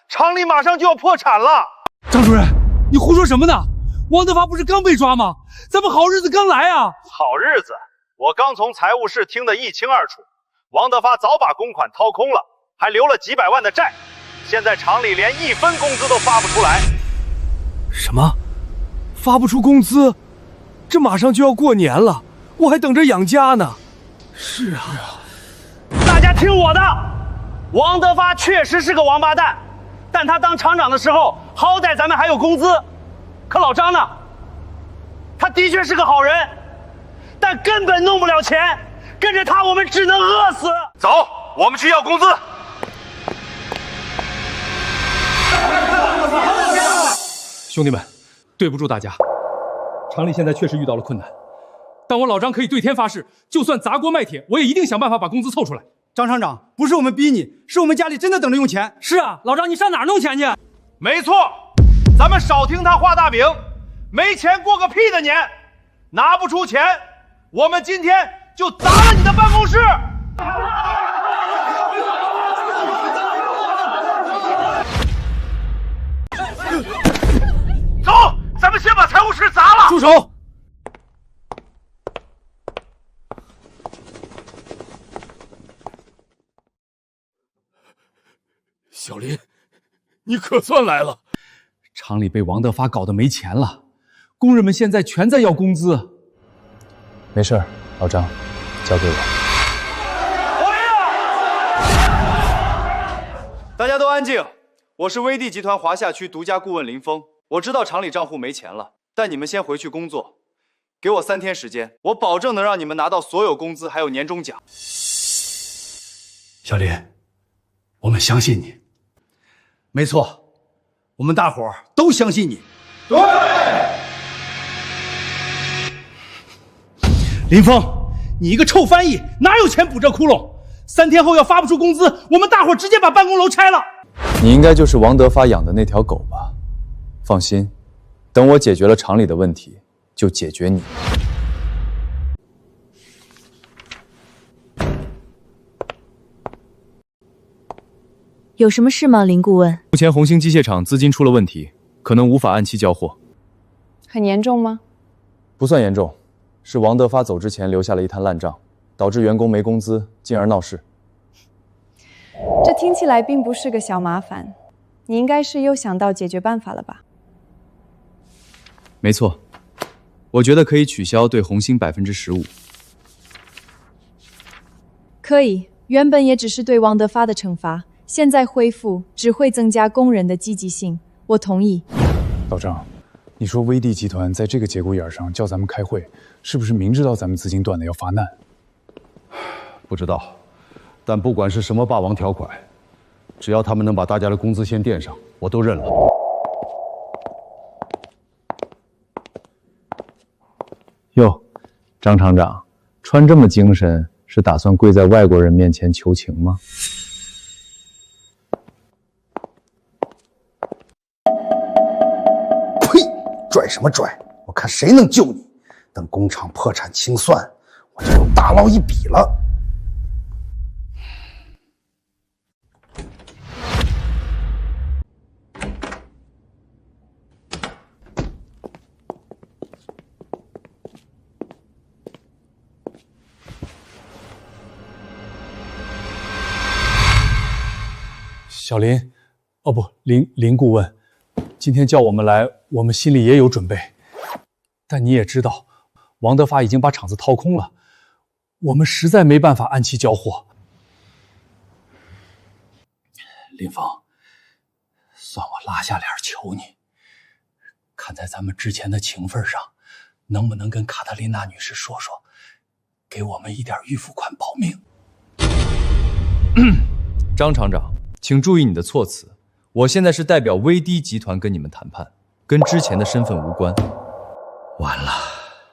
厂里马上就要破产了。张主任，你胡说什么呢？王德发不是刚被抓吗？咱们好日子刚来啊！好日子，我刚从财务室听得一清二楚。王德发早把公款掏空了，还留了几百万的债，现在厂里连1分工资都发不出来。什么？发不出工资？这马上就要过年了，我还等着养家呢。是啊，大家听我的，王德发确实是个王八蛋，但他当厂长的时候，好歹咱们还有工资。可老张呢？他的确是个好人，但根本弄不了钱，跟着他我们只能饿死。走，我们去要工资。兄弟们，对不住大家，厂里现在确实遇到了困难，但我老张可以对天发誓，就算砸锅卖铁，我也一定想办法把工资凑出来。张厂长，不是我们逼你，是我们家里真的等着用钱。是啊，老张，你上哪儿弄钱去？没错，咱们少听他画大饼，没钱过个屁的年！拿不出钱，我们今天就砸了你的办公室！走，咱们先把财务室砸了！住手！小林，你可算来了！厂里被王德发搞得没钱了，工人们现在全在要工资。没事，老张，交给我。大家都安静，我是威帝集团华夏区独家顾问林峰。我知道厂里账户没钱了，但你们先回去工作，给我3天时间，我保证能让你们拿到所有工资，还有年终奖。小林，我们相信你。没错，我们大伙儿都相信你。对。林峰，你一个臭翻译，哪有钱补这窟窿？3天后要发不出工资，我们大伙儿直接把办公楼拆了。你应该就是王德发养的那条狗吧？放心，等我解决了厂里的问题，就解决你。有什么事吗，林顾问？目前红星机械厂资金出了问题，可能无法按期交货。很严重吗？不算严重，是王德发走之前留下了一摊烂账，导致员工没工资，进而闹事。这听起来并不是个小麻烦，你应该是又想到解决办法了吧？没错，我觉得可以取消对红星15%。可以，原本也只是对王德发的惩罚，现在恢复只会增加工人的积极性，我同意。老张，你说威帝集团在这个节骨眼上叫咱们开会，是不是明知道咱们资金断了要发难？不知道，但不管是什么霸王条款，只要他们能把大家的工资先垫上，我都认了。哟，张厂长，穿这么精神，是打算跪在外国人面前求情吗？呸！拽什么拽？我看谁能救你！等工厂破产清算，我就能大捞一笔了。小林，哦不，林顾问，今天叫我们来，我们心里也有准备。但你也知道，王德发已经把厂子掏空了，我们实在没办法按期交货。林峰，算我拉下脸求你，看在咱们之前的情分上，能不能跟卡特琳娜女士说说，给我们一点预付款保命？张厂长，请注意你的措辞。我现在是代表威帝集团跟你们谈判，跟之前的身份无关。完了，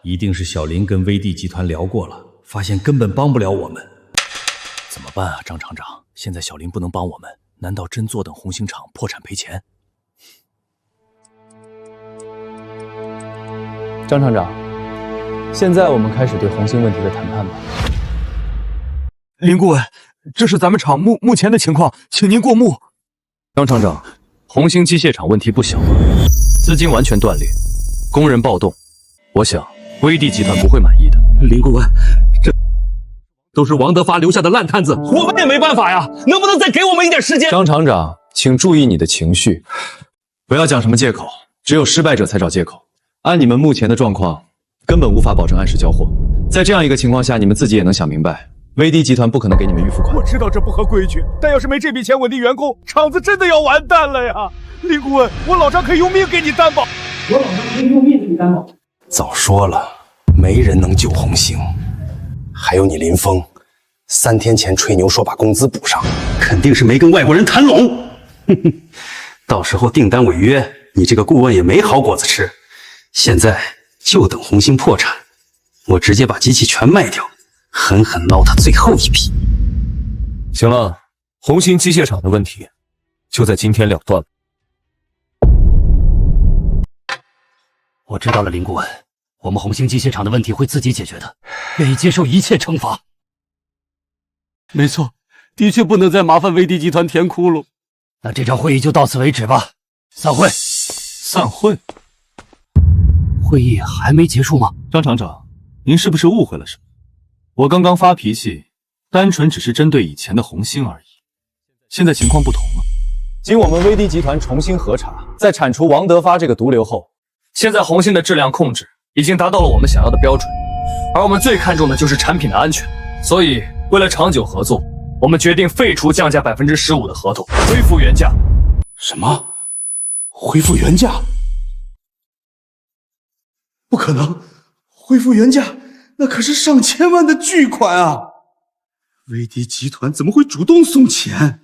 一定是小林跟威帝集团聊过了，发现根本帮不了我们。怎么办啊，张厂长？现在小林不能帮我们，难道真坐等红星厂破产赔钱？张厂长，现在我们开始对红星问题的谈判吧。林顾问，这是咱们厂目前的情况，请您过目。张厂长，红星机械厂问题不小啊，资金完全断裂，工人暴动，我想威帝集团不会满意的。林顾问，这都是王德发留下的烂摊子，我们也没办法呀，能不能再给我们一点时间？张厂长，请注意你的情绪，不要讲什么借口，只有失败者才找借口。按你们目前的状况，根本无法保证按时交货。在这样一个情况下，你们自己也能想明白，威迪集团不可能给你们预付款。我知道这不合规矩，但要是没这笔钱稳定员工，厂子真的要完蛋了呀！林顾问，我老张可以用命给你担保。我老张可以用命给你担保。早说了，没人能救红星。还有你林峰，3天前吹牛说把工资补上，肯定是没跟外国人谈拢。哼哼，到时候订单违约，你这个顾问也没好果子吃。现在就等红星破产，我直接把机器全卖掉，狠狠捞他最后一笔。行了，红星机械厂的问题就在今天了断了。我知道了，林顾问，我们红星机械厂的问题会自己解决的，愿意接受一切惩罚。没错，的确不能再麻烦威迪集团填窟窿。那这场会议就到此为止吧，散会。散会？会议还没结束吗？张厂长，您是不是误会了什么？我刚刚发脾气，单纯只是针对以前的红星而已。现在情况不同了，经我们威迪集团重新核查，在铲除王德发这个毒瘤后，现在红星的质量控制已经达到了我们想要的标准，而我们最看重的就是产品的安全。所以，为了长久合作，我们决定废除降价15%的合同，恢复原价。什么？恢复原价？不可能！恢复原价，那可是上千万的巨款啊！威迪集团怎么会主动送钱？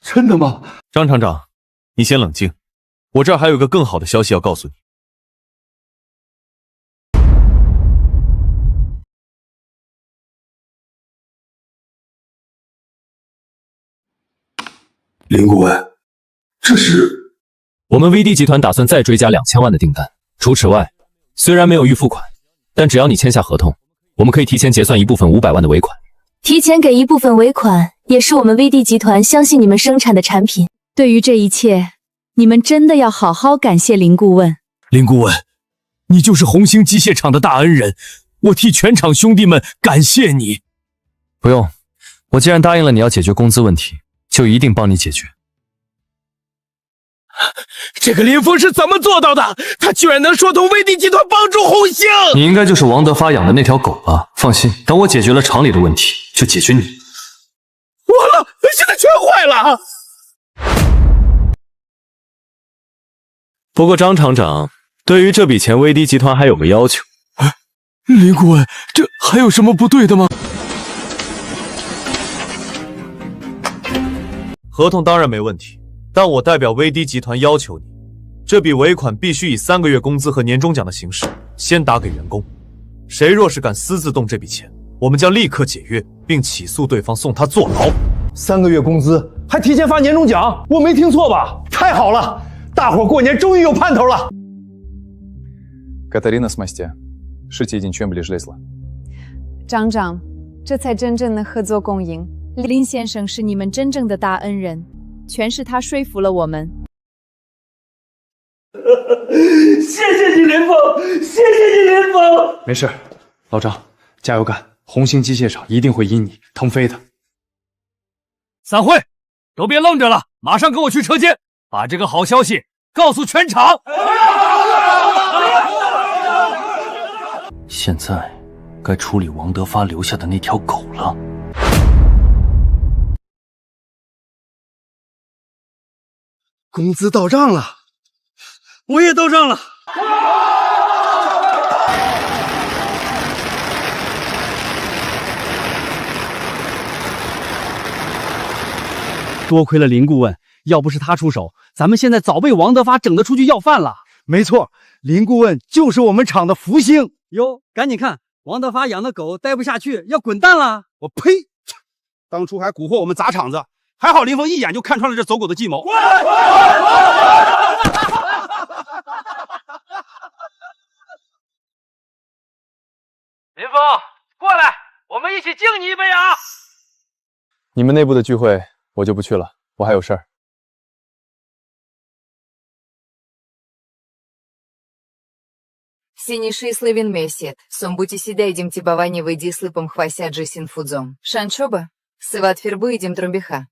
真的吗？张厂长，你先冷静，我这儿还有个更好的消息要告诉你。林顾问，这是……我们威迪集团打算再追加2000万的订单。除此外，虽然没有预付款，但只要你签下合同，我们可以提前结算一部分500万的尾款。提前给一部分尾款，也是我们威迪集团相信你们生产的产品。对于这一切，你们真的要好好感谢林顾问。林顾问，你就是红星机械厂的大恩人，我替全厂兄弟们感谢你。不用，我既然答应了你要解决工资问题，就一定帮你解决。这个林峰是怎么做到的？他居然能说动威迪集团帮助红星！你应该就是王德发养的那条狗吧？放心，等我解决了厂里的问题，就解决你。完了，现在全坏了！不过张厂长，对于这笔钱，威迪集团还有个要求。林顾问，这还有什么不对的吗？合同当然没问题。但我代表威迪集团要求你，这笔尾款必须以3个月工资和年终奖的形式先打给员工。谁若是敢私自动这笔钱，我们将立刻解约，并起诉对方，送他坐牢。3个月工资，还提前发年终奖，我没听错吧？太好了，大伙过年终于有盼头了。Катерина с масте， 事情已经全部理了。张长，这才真正的合作共赢。林先生是你们真正的大恩人。全是他说服了我们。谢谢你，林峰！谢谢你，林峰！没事，老张，加油干！红星机械厂一定会因你腾飞的。散会，都别愣着了，马上跟我去车间，把这个好消息告诉全场。现在该处理王德发留下的那条狗了。工资到账了，我也到账了。多亏了林顾问，要不是他出手，咱们现在早被王德发整得出去要饭了。没错，林顾问就是我们厂的福星。哟，赶紧看，王德发养的狗待不下去，要滚蛋了！我呸！当初还蛊惑我们砸场子。还好林峰一眼就看穿了这走狗的计谋。林峰，过来，我们一起敬你一杯啊！你们内部的聚会我就不去了，我还有事儿。Синіший він месяць, сомбуті сідейдім тібавані вийді слипом хвася джисін фудзом. Шанчоба, сиват фірби йдім тромбіха.